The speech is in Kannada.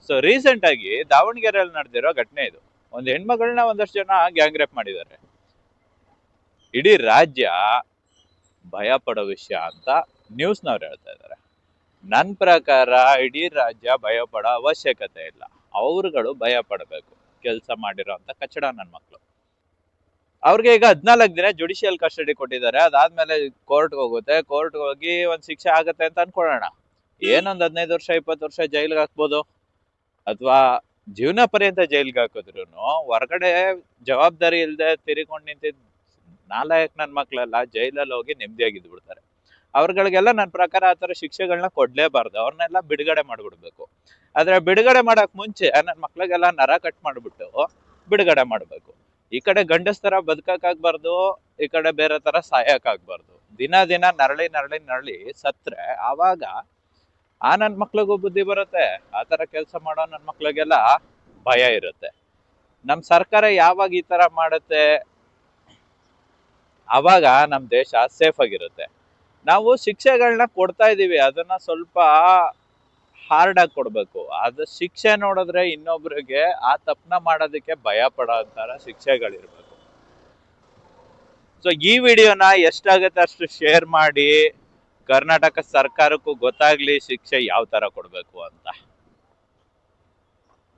ಸೊ ರೀಸೆಂಟ್ ಆಗಿ ದಾವಣಗೆರೆಯಲ್ಲಿ ನಡೆದಿರೋ ಘಟನೆ ಇದು. ಒಂದು ಹೆಣ್ಮಗಳನ್ನ ಒಂದಷ್ಟು ಜನ ಗ್ಯಾಂಗ್ ರೇಪ್ ಮಾಡಿದ್ದಾರೆ. ಇಡೀ ರಾಜ್ಯ ಭಯ ಪಡೋ ವಿಷಯ ಅಂತ ನ್ಯೂಸ್ನವ್ರು ಹೇಳ್ತಾ ಇದ್ದಾರೆ. ನನ್ನ ಪ್ರಕಾರ ಇಡೀ ರಾಜ್ಯ ಭಯ ಪಡೋ ಅವಶ್ಯಕತೆ ಇಲ್ಲ. ಅವ್ರುಗಳು ಭಯ ಪಡಬೇಕು. ಕೆಲಸ ಮಾಡಿರೋಂಥ ಕಚಡ ನನ್ನ ಮಕ್ಕಳು. ಅವ್ರಿಗೆ ಈಗ 14 ದಿನ ಜುಡಿಷಿಯಲ್ ಕಸ್ಟಡಿ ಕೊಟ್ಟಿದ್ದಾರೆ. ಅದಾದ್ಮೇಲೆ ಕೋರ್ಟ್ಗೆ ಹೋಗುತ್ತೆ. ಕೋರ್ಟ್ಗೆ ಹೋಗಿ ಒಂದ್ ಶಿಕ್ಷೆ ಆಗತ್ತೆ ಅಂತ ಅನ್ಕೊಳ್ಳೋಣ. ಏನೊಂದ್ 15 ವರ್ಷ 20 ವರ್ಷ ಜೈಲ್ಗೆ ಹಾಕ್ಬೋದು, ಅಥವಾ ಜೀವನ ಪರ್ಯಂತ ಜೈಲ್ಗೆ ಹಾಕಿದ್ರು ಹೊರಗಡೆ ಜವಾಬ್ದಾರಿ ಇಲ್ಲದೆ ತಿರುಗಿಕೊಂಡು ನಿಂತಿದ್ ನಾಲಾಯಕ್ ನನ್ ಮಕ್ಳೆಲ್ಲ ಜೈಲಲ್ಲಿ ಹೋಗಿ ನೆಮ್ಮದಿಯಾಗಿದ್ದು ಬಿಡ್ತಾರೆ. ಅವ್ರಗಳಿಗೆಲ್ಲ ನನ್ನ ಪ್ರಕಾರ ಆತರ ಶಿಕ್ಷೆಗಳನ್ನ ಕೊಡ್ಲೇಬಾರ್ದು. ಅವ್ರನ್ನೆಲ್ಲ ಬಿಡುಗಡೆ ಮಾಡ್ಬಿಡ್ಬೇಕು. ಆದ್ರೆ ಬಿಡುಗಡೆ ಮಾಡಕ್ ಮುಂಚೆ ನನ್ನ ಮಕ್ಳಿಗೆಲ್ಲ ನರ ಕಟ್ ಮಾಡ್ಬಿಟ್ಟು ಬಿಡುಗಡೆ ಮಾಡ್ಬೇಕು. ಈ ಕಡೆ ಗಂಡಸ್ ತರ ಬದುಕಕ್ಕಾಗ್ಬಾರ್ದು, ಈ ಕಡೆ ಬೇರೆ ತರ ಸಾಯಕ್ಕಾಗ್ಬಾರ್ದು. ದಿನ ದಿನ ನರಳಿ ನರಳಿ ನರಳಿ ಸತ್ರೆ ಆವಾಗ ಆ ನನ್ ಮಕ್ಳಿಗೂ ಬುದ್ಧಿ ಬರುತ್ತೆ. ಆ ತರ ಕೆಲಸ ಮಾಡೋ ನನ್ ಮಕ್ಳಿಗೆಲ್ಲ ಭಯ ಇರುತ್ತೆ. ನಮ್ ಸರ್ಕಾರ ಯಾವಾಗ ಈ ತರ ಮಾಡುತ್ತೆ ಅವಾಗ ನಮ್ ದೇಶ ಸೇಫ್ ಆಗಿರುತ್ತೆ. ನಾವು ಶಿಕ್ಷೆಗಳನ್ನ ಕೊಡ್ತಾ ಇದೀವಿ, ಅದನ್ನ ಸ್ವಲ್ಪ ಹಾರ್ಡ್ ಆಗಿ ಕೊಡ್ಬೇಕು. ಅದ ಶಿಕ್ಷೆ ನೋಡಿದ್ರೆ ಇನ್ನೊಬ್ರಿಗೆ ಆ ತಪ್ಪನ ಮಾಡೋದಕ್ಕೆ ಭಯ ಪಡೋ ತರ ಶಿಕ್ಷೆಗಳಿರ್ಬೇಕು. ಸೊ ಈ ವಿಡಿಯೋನ ಎಷ್ಟಾಗತ್ತೆ ಅಷ್ಟು ಶೇರ್ ಮಾಡಿ, ಕರ್ನಾಟಕ ಸರ್ಕಾರಕ್ಕೂ ಗೊತ್ತಾಗ್ಲಿ ಶಿಕ್ಷೆ ಯಾವ ತರ ಕೊಡ್ಬೇಕು ಅಂತ.